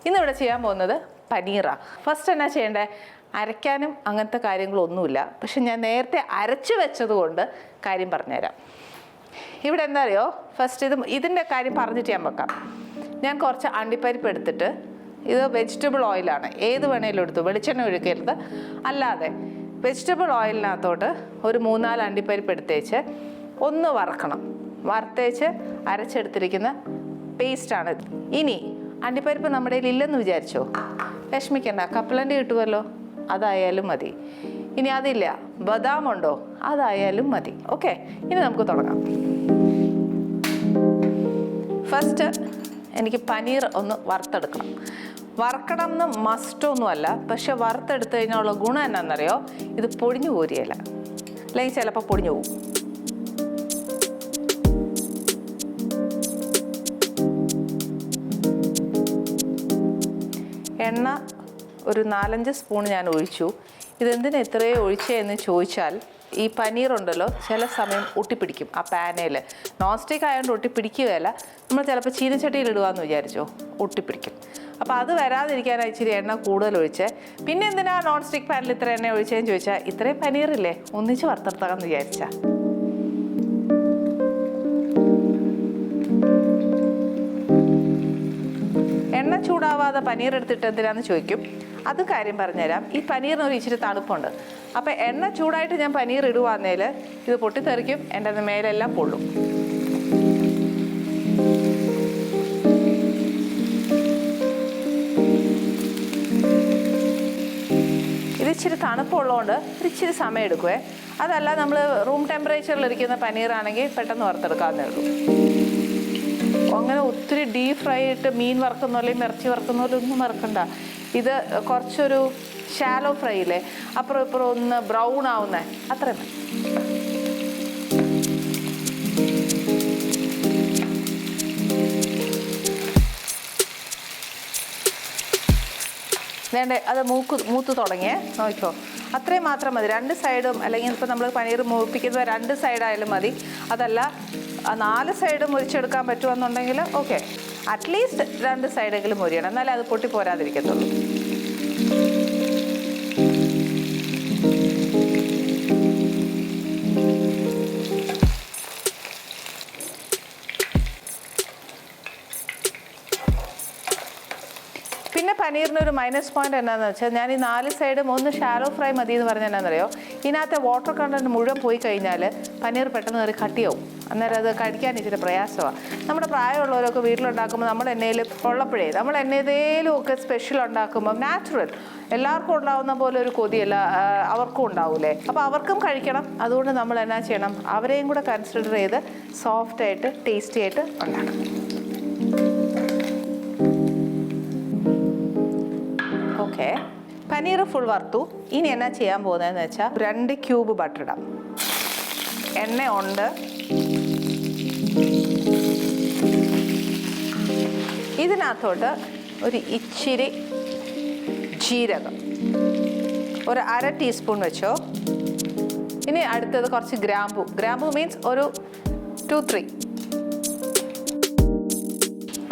ഇന്നിവിടെ ചെയ്യാൻ പോകുന്നത് പനീറാണ്. ഫസ്റ്റ് എന്നാ ചെയ്യേണ്ടത്? അരയ്ക്കാനും അങ്ങനത്തെ കാര്യങ്ങളൊന്നുമില്ല. പക്ഷെ ഞാൻ നേരത്തെ അരച്ച് വെച്ചതുകൊണ്ട് കാര്യം പറഞ്ഞുതരാം. ഇവിടെ എന്താ അറിയോ, ഫസ്റ്റ് ഇതിൻ്റെ കാര്യം പറഞ്ഞിട്ട് ഞാൻ വെക്കാം. ഞാൻ കുറച്ച് അണ്ടിപ്പരിപ്പ് എടുത്തിട്ട്, ഇത് വെജിറ്റബിൾ ഓയിലാണ്, ഏത് വേണേലും എടുത്തു, വെളിച്ചെണ്ണ ഒഴിക്കരുത്. അല്ലാതെ വെജിറ്റബിൾ ഓയിലിനകത്തോട്ട് ഒരു 3-4 അണ്ടിപ്പരിപ്പ് എടുത്തേച്ച് ഒന്ന് വറക്കണം. വറുത്തേച്ച് അരച്ചെടുത്തിരിക്കുന്ന പേസ്റ്റാണ്. ഇനി അണ്ടിപ്പരിപ്പ് നമ്മുടെ കയ്യിൽ ഇല്ലെന്ന് വിചാരിച്ചോ, വിഷമിക്കണ്ട, കപ്പലണ്ടി കിട്ടുമല്ലോ, അതായാലും മതി. ഇനി അതില്ല, ബദാം ഉണ്ടോ, അതായാലും മതി. ഓക്കെ, ഇനി നമുക്ക് തുടങ്ങാം. ഫസ്റ്റ് എനിക്ക് പനീർ ഒന്ന് വറുത്തെടുക്കണം. വറക്കണം എന്ന് മസ്റ്റൊന്നുമല്ല, പക്ഷെ വറുത്തെടുത്ത് കഴിഞ്ഞുള്ള ഗുണം എന്നാണെന്നറിയോ, ഇത് പൊടിഞ്ഞു പോരുകയില്ല, അല്ലെങ്കിൽ ചിലപ്പോൾ പൊടിഞ്ഞു പോകും. എണ്ണ ഒരു 4-5 സ്പൂൺ ഞാൻ ഒഴിച്ചു. ഇതെന്തിനാ ഇത്രയും ഒഴിച്ചതെന്ന് ചോദിച്ചാൽ, ഈ പനീറുണ്ടല്ലോ ചില സമയം ഒട്ടിപ്പിടിക്കും ആ പാനയിൽ. നോൺ സ്റ്റിക്ക് ആയതുകൊണ്ട് ഒട്ടിപ്പിടിക്കുകയല്ല, നമ്മൾ ചിലപ്പോൾ ചീനച്ചട്ടിയിൽ ഇടുകയെന്ന് വിചാരിച്ചോ, ഒട്ടിപ്പിടിക്കും. അപ്പോൾ അത് വരാതിരിക്കാനായി ഇച്ചിരി എണ്ണ കൂടുതൽ ഒഴിച്ച്. പിന്നെ എന്തിനാ നോൺ സ്റ്റിക്ക് പാനിൽ ഇത്ര എണ്ണ ഒഴിച്ചതെന്ന് ചോദിച്ചാൽ, ഇത്രയും പനീറില്ലേ ഒന്നിച്ച് വറുത്തെടുത്താമെന്ന് വിചാരിച്ചാൽ. എണ്ണ ചൂടാവാതെ പനീർ എടുത്തിട്ട് എന്തിനാന്ന് ചോദിക്കും. അത് കാര്യം പറഞ്ഞുതരാം. ഈ പനീറിന് ഒരു ഇച്ചിരി തണുപ്പുണ്ട്. അപ്പോൾ എണ്ണ ചൂടായിട്ട് ഞാൻ പനീർ ഇടുവാന്നേൽ ഇത് പൊട്ടിത്തെറിക്കും, എൻ്റെ മേലെല്ലാം പൊള്ളും. ഇത് ഇച്ചിരി തണുപ്പുള്ളതുകൊണ്ട് ഇച്ചിരി സമയം എടുക്കുവേ. അതല്ല നമ്മൾ റൂം ടെമ്പറേച്ചറിലിരിക്കുന്ന പനീറാണെങ്കിൽ പെട്ടെന്ന് വറുത്തെടുക്കാവുന്നേ ഉള്ളൂ. അങ്ങനെ ഒത്തിരി ഡീപ് ഫ്രൈ ഇട്ട് മീൻ വറുക്കുന്ന പോലെയും ഇറച്ചി വറുക്കുന്ന പോലെ ഒന്നും വറുക്കണ്ട. ഇത് കുറച്ചൊരു ഷാലോ ഫ്രൈ ഇല്ലേ, അപ്പുറം ഇപ്പുറം ഒന്ന് ബ്രൗൺ ആവുന്നേ, അത്രയും മതി. വേണ്ടേ, അത് മൂത്ത് തുടങ്ങിയേ, നോക്കിക്കോ, അത്രയും മാത്രം മതി. 2 സൈഡും, അല്ലെങ്കിൽ ഇപ്പോൾ നമ്മൾ പനീർ മൂപ്പിക്കുന്നത് 2 സൈഡായാലും മതി. അതല്ല 4 സൈഡും മുരിച്ചെടുക്കാൻ പറ്റുമെന്നുണ്ടെങ്കിൽ ഓക്കെ, അറ്റ്ലീസ്റ്റ് 2 സൈഡെങ്കിലും മുരിയണം, എന്നാലേ അത് പൊട്ടി പോരാതിരിക്കത്തുള്ളൂ. പിന്നെ പനീറിനൊരു മൈനസ് പോയിന്റ് എന്താണെന്ന് വെച്ചാൽ, ഞാൻ ഈ 4 സൈഡും ഒന്ന് ഷാലോ ഫ്രൈ മതി എന്ന് പറഞ്ഞാൽ എന്നാണെന്നറിയോ, ഇതിനകത്തെ വാട്ടർ കണ്ടന്റ് മുഴുവൻ പോയി കഴിഞ്ഞാൽ പനീർ പെട്ടെന്ന് കയറി കട്ടിയാവും. അന്നേരം അത് കഴിക്കാൻ ഇച്ചിരി പ്രയാസമാണ്. നമ്മുടെ പ്രായമുള്ളവരൊക്കെ വീട്ടിലുണ്ടാക്കുമ്പോൾ നമ്മൾ എണ്ണയിൽ ഉള്ളപ്പോഴേ, നമ്മൾ എണ്ണേതേലും ഒക്കെ സ്പെഷ്യൽ ഉണ്ടാക്കുമ്പോൾ നാച്ചുറൽ എല്ലാവർക്കും ഉണ്ടാവുന്ന പോലെ ഒരു കൊതിയല്ല അവർക്കും ഉണ്ടാവൂലേ. അപ്പോൾ അവർക്കും കഴിക്കണം. അതുകൊണ്ട് നമ്മൾ എന്നാ ചെയ്യണം, അവരെയും കൂടെ കൺസിഡർ ചെയ്ത് സോഫ്റ്റായിട്ട് ടേസ്റ്റി ആയിട്ട് ഉണ്ടാക്കണം. ഓക്കെ, പനീർ ഫുൾ വറുത്തു. ഇനി എന്നാ ചെയ്യാൻ പോകുന്നതെന്ന് വെച്ചാൽ, 2 ക്യൂബ് ബട്ടർ ഇടാം. എണ്ണ ഉണ്ട്. ഇതിനകത്തോട്ട് ഒരു ഇച്ചിരി ജീരകം, ഒരു 1/2 ടീസ്പൂൺ വെച്ചോ. ഇനി അടുത്തത് കുറച്ച് ഗ്രാമ്പു മീൻസ് ഒരു 2-3.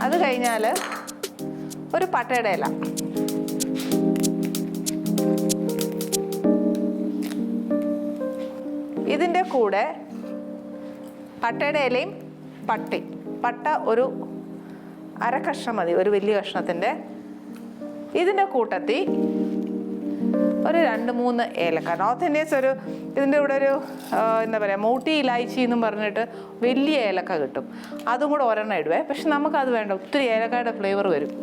അത് കഴിഞ്ഞാൽ ഒരു പട്ടയുടെ ഇല. ഇതിൻ്റെ കൂടെ പട്ടയുടെ ഇലയും പട്ട ഒരു 1/2 കഷ്ണം മതി, ഒരു വലിയ കഷ്ണത്തിൻ്റെ. ഇതിൻ്റെ കൂട്ടത്തിൽ ഒരു 2-3 ഏലക്ക. നോർത്ത് ഇന്ത്യൻസ് ഇതിൻ്റെ കൂടെ ഒരു എന്താ പറയുക, മോട്ടി ഇലായിച്ചി എന്നും പറഞ്ഞിട്ട് വലിയ ഏലക്ക കിട്ടും, അതും കൂടെ ഒരെണ്ണം ഇടുവേ. പക്ഷെ നമുക്കത് വേണ്ട, ഒത്തിരി ഏലക്കയുടെ ഫ്ലേവർ വരും.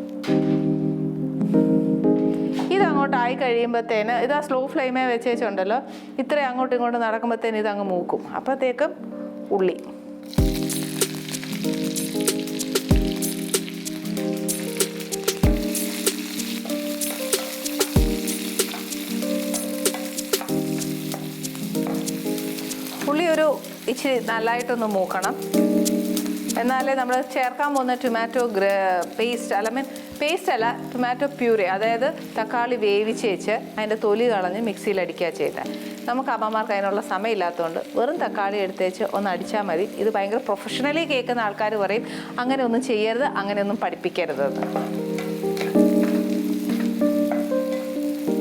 ഇതങ്ങോട്ടായി കഴിയുമ്പോഴത്തേന്, ഇത് ആ സ്ലോ ഫ്ലെയിമേ വെച്ചേച്ചുണ്ടല്ലോ, ഇത്രയും അങ്ങോട്ടും ഇങ്ങോട്ടും നടക്കുമ്പോഴത്തേന് ഇതങ്ങ് മൂക്കും. അപ്പോഴത്തേക്കും ഉള്ളി, ഒരു ഇച്ചിരി നല്ലതായിട്ടൊന്ന് മൂക്കണം. എന്നാലേ നമ്മൾ ചേർക്കാൻ പോകുന്ന ടൊമാറ്റോ പേസ്റ്റ് അല്ല, ടൊമാറ്റോ പ്യൂരി, അതായത് തക്കാളി വേവിച്ച് വെച്ച് അതിൻ്റെ തൊലി കളഞ്ഞ് മിക്സിയിൽ അടിക്കുക ചെയ്താൽ. നമുക്ക് അമ്മമാർക്ക് അതിനുള്ള സമയമില്ലാത്തതുകൊണ്ട് വെറും തക്കാളി എടുത്തേച്ച് ഒന്ന് അടിച്ചാൽ മതി. ഇത് ഭയങ്കര പ്രൊഫഷണലി കേൾക്കുന്ന ആൾക്കാർ പറയും അങ്ങനെയൊന്നും ചെയ്യരുത്, അങ്ങനെയൊന്നും പഠിപ്പിക്കരുതെന്ന്.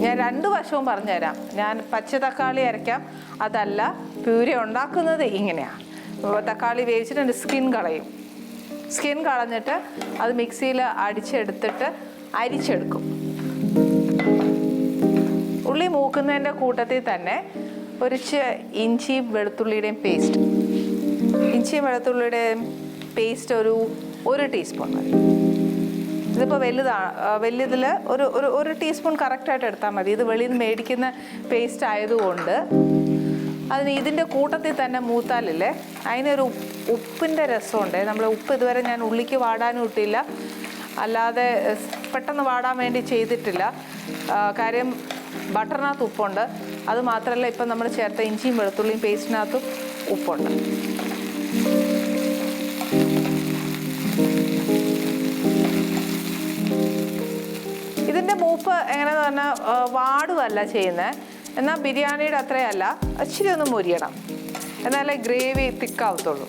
ഞാൻ 2 വശവും പറഞ്ഞുതരാം. ഞാൻ പച്ച തക്കാളി അരയ്ക്കാം, അതല്ല പ്യൂരി ഉണ്ടാക്കുന്നത് ഇങ്ങനെയാണ്. തക്കാളി വേവിച്ചിട്ട് സ്കിൻ കളയും. സ്കിൻ കളഞ്ഞിട്ട് അത് മിക്സിയിൽ അടിച്ചെടുത്തിട്ട് അരിച്ചെടുക്കും. ഉള്ളി മൂക്കുന്നതിൻ്റെ കൂട്ടത്തിൽ തന്നെ ഇഞ്ചിയും വെളുത്തുള്ളിയുടെയും പേസ്റ്റ്. ഇഞ്ചിയും വെളുത്തുള്ളിയുടെയും പേസ്റ്റ് ഒരു ടീസ്പൂൺ മതി. ഇതിപ്പോൾ വലിയതിൽ ഒരു ടീസ്പൂൺ കറക്റ്റായിട്ട് എടുത്താൽ മതി. ഇത് വെളിയിൽ നിന്ന് മേടിക്കുന്ന പേസ്റ്റ് ആയതുകൊണ്ട് അതിന് ഇതിൻ്റെ കൂട്ടത്തിൽ തന്നെ മൂത്താലില്ലേ അതിനൊരു ഉപ്പിൻ്റെ രസമുണ്ട്. നമ്മൾ ഉപ്പ് ഇതുവരെ ഞാൻ ഉള്ളിക്ക് വാടാനും ഇട്ടില്ല, അല്ലാതെ പെട്ടെന്ന് വാടാൻ വേണ്ടി ചെയ്തിട്ടില്ല. കാര്യം ബട്ടറിനകത്ത് ഉപ്പുണ്ട്. അത് മാത്രമല്ല ഇപ്പം നമ്മൾ ചേർത്ത ഇഞ്ചിയും വെളുത്തുള്ളിയും പേസ്റ്റിനകത്തും ഉപ്പുണ്ട്. ഇതിൻ്റെ മൂപ്പ് എങ്ങനെയാണെന്ന് പറഞ്ഞാൽ വാടുവല്ല ചെയ്യുന്നത്. എന്നാൽ ബിരിയാണിയുടെ അത്രയല്ല, ഇച്ചിരി ഒന്ന് മൊരിയണം, എന്നാലേ ഗ്രേവി തിക്കാവത്തുള്ളൂ.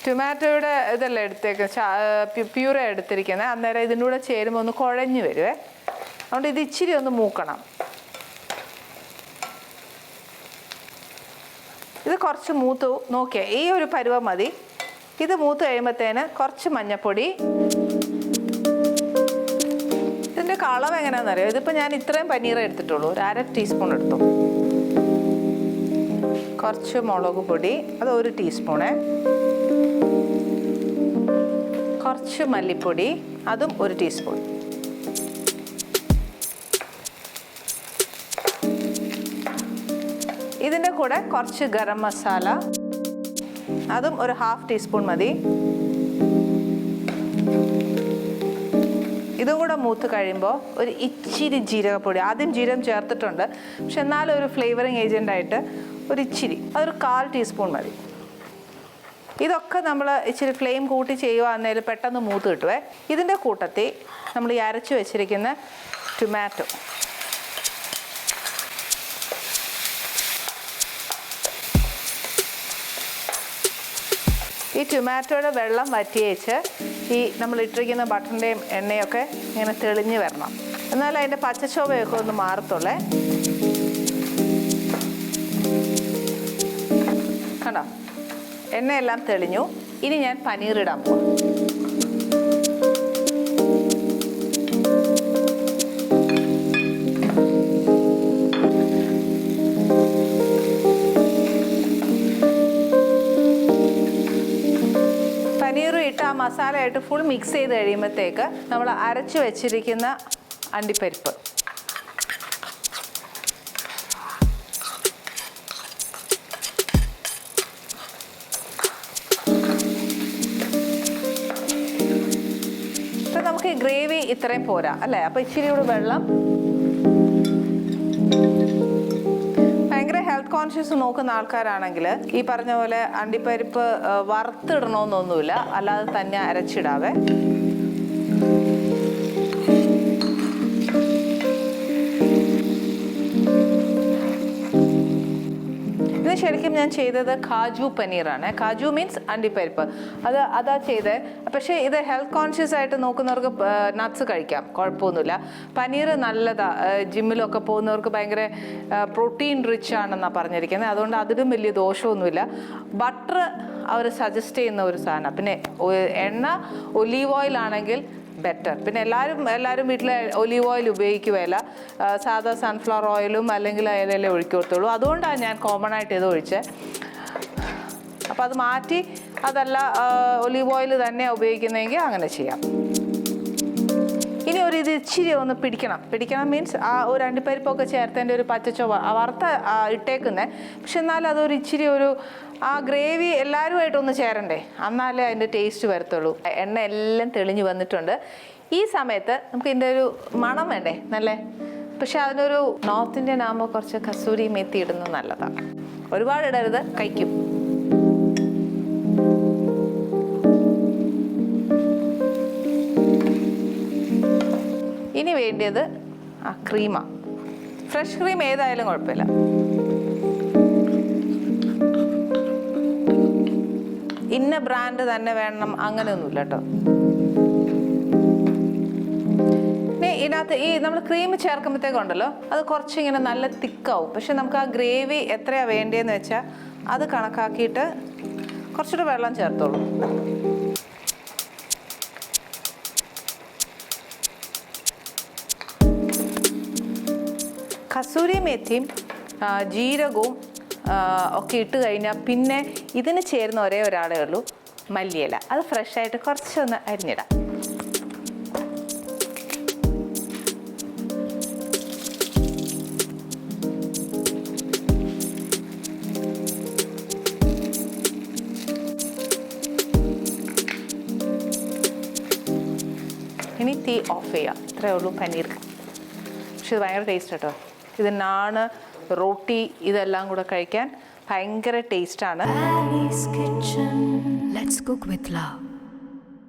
ടൊമാറ്റോയുടെ ഇതല്ല പ്യൂറ എടുത്തിരിക്കുന്നത്. അന്നേരം ഇതിൻ്റെ കൂടെ ചേരുമ്പോൾ ഒന്ന് കുഴഞ്ഞു വരുവേ. അതുകൊണ്ട് ഇത് ഇച്ചിരി ഒന്ന് മൂക്കണം. ഇത് കുറച്ച് മൂത്ത് നോക്കിയേ, ഈ ഒരു പരുവം മതി. ഇത് മൂത്ത് കഴിയുമ്പോഴത്തേന് കുറച്ച് മഞ്ഞൾപ്പൊടി. ഇതിൻ്റെ കളവ് എങ്ങനെയാണെന്നറിയോ? ഇതിപ്പോൾ ഞാൻ ഇത്രയും പനീർ എടുത്തിട്ടുള്ളൂ, ഒരു 1/2 ടീസ്പൂൺ എടുത്തു. കുറച്ച് മുളക് പൊടി, അത് 1 ടീസ്പൂണ്. കുറച്ച് മല്ലിപ്പൊടി, അതും 1 ടീസ്പൂൺ. ഇതിൻ്റെ കൂടെ കുറച്ച് ഗരം മസാല, അതും ഒരു 1/2 ടീസ്പൂൺ മതി. ഇതും കൂടെ മൂത്ത് കഴിയുമ്പോൾ ഒരു ഇച്ചിരി ജീരകപ്പൊടി. ആദ്യം ജീരകം ചേർത്തിട്ടുണ്ട്, പക്ഷെ എന്നാലും ഒരു ഫ്ലേവറിങ് ഏജൻ്റായിട്ട് ഒരു ഇച്ചിരി, അതൊരു 1/4 ടീസ്പൂൺ മതി. ഇതൊക്കെ നമ്മൾ ഇച്ചിരി ഫ്ലെയിം കൂട്ടി ചെയ്യുകയാണെങ്കിൽ പെട്ടെന്ന് മൂത്ത് കിട്ടുവേ. ഇതിൻ്റെ കൂട്ടത്തിൽ നമ്മൾ ഈ അരച്ച് വെച്ചിരിക്കുന്ന ടൊമാറ്റോ, ഈ ടൊമാറ്റോയുടെ വെള്ളം വറ്റിയേച്ച് ഈ നമ്മൾ ഇട്ടിരിക്കുന്ന ബട്ടറിൻ്റെയും എണ്ണയൊക്കെ ഇങ്ങനെ തെളിഞ്ഞ് വരണം. എന്നാൽ അതിൻ്റെ പച്ചച്ചോവയൊക്കെ ഒന്ന് മാറത്തുള്ളേ. കണ്ടോ, എണ്ണയെല്ലാം തെളിഞ്ഞു. ഇനി ഞാൻ പനീർ ഇടാൻ പോകും. പനീർ ഇട്ട് ആ മസാലയായിട്ട് ഫുൾ മിക്സ് ചെയ്ത് കഴിയുമ്പോഴത്തേക്ക് നമ്മൾ അരച്ച് വെച്ചിരിക്കുന്ന അണ്ടിപ്പരിപ്പ്, നമുക്ക് ഈ ഗ്രേവി ഇത്രയും പോരാ അല്ലേ? അപ്പോൾ ഇച്ചിരി കൂടെ വെള്ളം. ഭയങ്കര ഹെൽത്ത് കോൺഷ്യസ് നോക്കുന്ന ആൾക്കാരാണെങ്കിൽ ഈ പറഞ്ഞ പോലെ അണ്ടിപ്പരിപ്പ് വറുത്തിടണമെന്നൊന്നുമില്ല, അല്ലാതെ തന്നെ അരച്ചിടാവേ. ഇത് ശരിക്കും ഞാൻ ചെയ്തത് കാജു പനീറാണ്. കാജു മീൻസ് അണ്ടിപ്പരിപ്പ്, അതാ ചെയ്തത്. പക്ഷേ ഇത് ഹെൽത്ത് കോൺഷ്യസ് ആയിട്ട് നോക്കുന്നവർക്ക് നട്ട്സ് കഴിക്കാം, കുഴപ്പമൊന്നുമില്ല. പനീർ നല്ലതാ. ജിമ്മിലൊക്കെ പോകുന്നവർക്ക് ഭയങ്കര പ്രോട്ടീൻ റിച്ച് ആണെന്നാണ് പറഞ്ഞിരിക്കുന്നത്. അതുകൊണ്ട് അതിലും വലിയ ദോഷമൊന്നുമില്ല. ബട്ടർ അവർ സജസ്റ്റ് ചെയ്യുന്ന ഒരു സാധനം. പിന്നെ എണ്ണ ഒലീവ് ഓയിൽ ആണെങ്കിൽ ബെറ്റർ. പിന്നെ എല്ലാവരും വീട്ടിൽ ഒലീവ് ഓയിൽ ഉപയോഗിക്കുകയില്ല, സാധാ സൺഫ്ലവർ ഓയിലും അല്ലെങ്കിൽ അതിലല്ലേ ഒഴിക്കത്തുള്ളൂ. അതുകൊണ്ടാണ് ഞാൻ കോമൺ ആയിട്ട് ഇത് ഒഴിച്ചത്. അപ്പോൾ അത് മാറ്റി അതല്ല ഒലീവ് ഓയിൽ തന്നെ ഉപയോഗിക്കുന്നതെങ്കിൽ അങ്ങനെ ചെയ്യാം. ഇനി ഇത് ഇച്ചിരി ഒന്ന് പിടിക്കണം മീൻസ് ആ ഒരു അണ്ടിപ്പരിപ്പൊക്കെ ചേർത്തതിൻ്റെ ഒരു പച്ചച്ചൊവ വറുത്ത ഇട്ടേക്കുന്നത്. പക്ഷെ എന്നാലും അതൊരു ഇച്ചിരി ആ ഗ്രേവി എല്ലാവരുമായിട്ടൊന്ന് ചേരണ്ടേ, എന്നാലേ അതിൻ്റെ ടേസ്റ്റ് വരത്തുള്ളൂ. എണ്ണ എല്ലാം തെളിഞ്ഞ് വന്നിട്ടുണ്ട്. ഈ സമയത്ത് നമുക്ക് ഇതിൻ്റെ ഒരു മണം വേണ്ടേ നല്ലേ? പക്ഷെ അതിനൊരു നോർത്ത് ഇന്ത്യൻ ആകുമ്പോൾ കുറച്ച് കസൂരി മേത്തി ഇടുന്നത് നല്ലതാണ്. ഒരുപാട് ഇടരുത്, കഴിക്കും. ഇനി വേണ്ടിയത് ആ ക്രീമാണ്. ഫ്രഷ് ക്രീം ഏതായാലും കുഴപ്പമില്ല. ഇന്ന ബ്രാൻഡ് തന്നെ വേണം അങ്ങനെയൊന്നുമില്ല കേട്ടോ. ഇതിനകത്ത് ഈ നമ്മൾ ക്രീം ചേർക്കുമ്പോഴത്തേക്കുണ്ടല്ലോ അത് കുറച്ചിങ്ങനെ നല്ല തിക്കാവും. പക്ഷെ നമുക്ക് ആ ഗ്രേവി എത്രയാണ് വേണ്ടതെന്ന് വെച്ചാൽ അത് കണക്കാക്കിയിട്ട് കുറച്ചുകൂടെ വെള്ളം ചേർത്തോളൂ. കസൂരി മേത്തിയും ജീരകവും ഒക്കെ ഇട്ട് കഴിഞ്ഞാൽ പിന്നെ ഇതിന് ചേരുന്ന ഒരേ ഒരാളേ ഉള്ളൂ, മല്ലിയില. അത് ഫ്രഷായിട്ട് കുറച്ചൊന്ന് അരിഞ്ഞിടാം. ഇനി തീ ഓഫ് ചെയ്യാം. ഇത്രയേ ഉള്ളൂ പനീർ. പക്ഷെ ഇത് ഭയങ്കര ടേസ്റ്റ് കേട്ടോ. ഇത് നാണ്, റോട്ടി ഇതെല്ലാം കൂടെ കഴിക്കാൻ ഭയങ്കര ടേസ്റ്റാണ്. Ali's Kitchen. Let's cook with love.